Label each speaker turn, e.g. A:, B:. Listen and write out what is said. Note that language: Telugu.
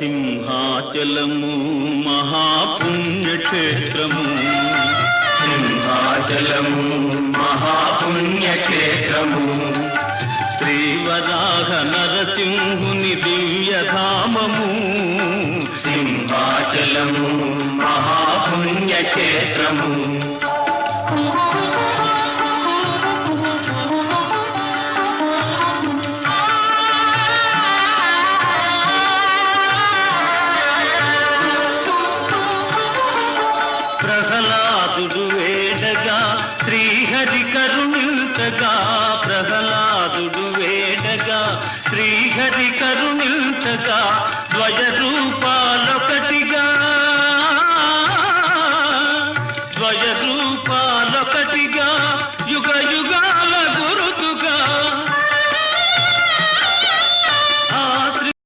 A: సింహాచలము మహాపుణ్యక్షేత్రము,
B: సింహాచలము మహాపుణ్యక్షేత్రము,
A: శ్రీవరాహ నరసింహుని దివ్యధామము,
B: సింహాచలము మహాపుణ్యక్షేత్రము.
A: ప్రహ్లాదుడు వేడగా శ్రీహరి కరుణించగా, ప్రహ్లాదుడు వేడగా శ్రీహరి కరుణించగా, ద్వయ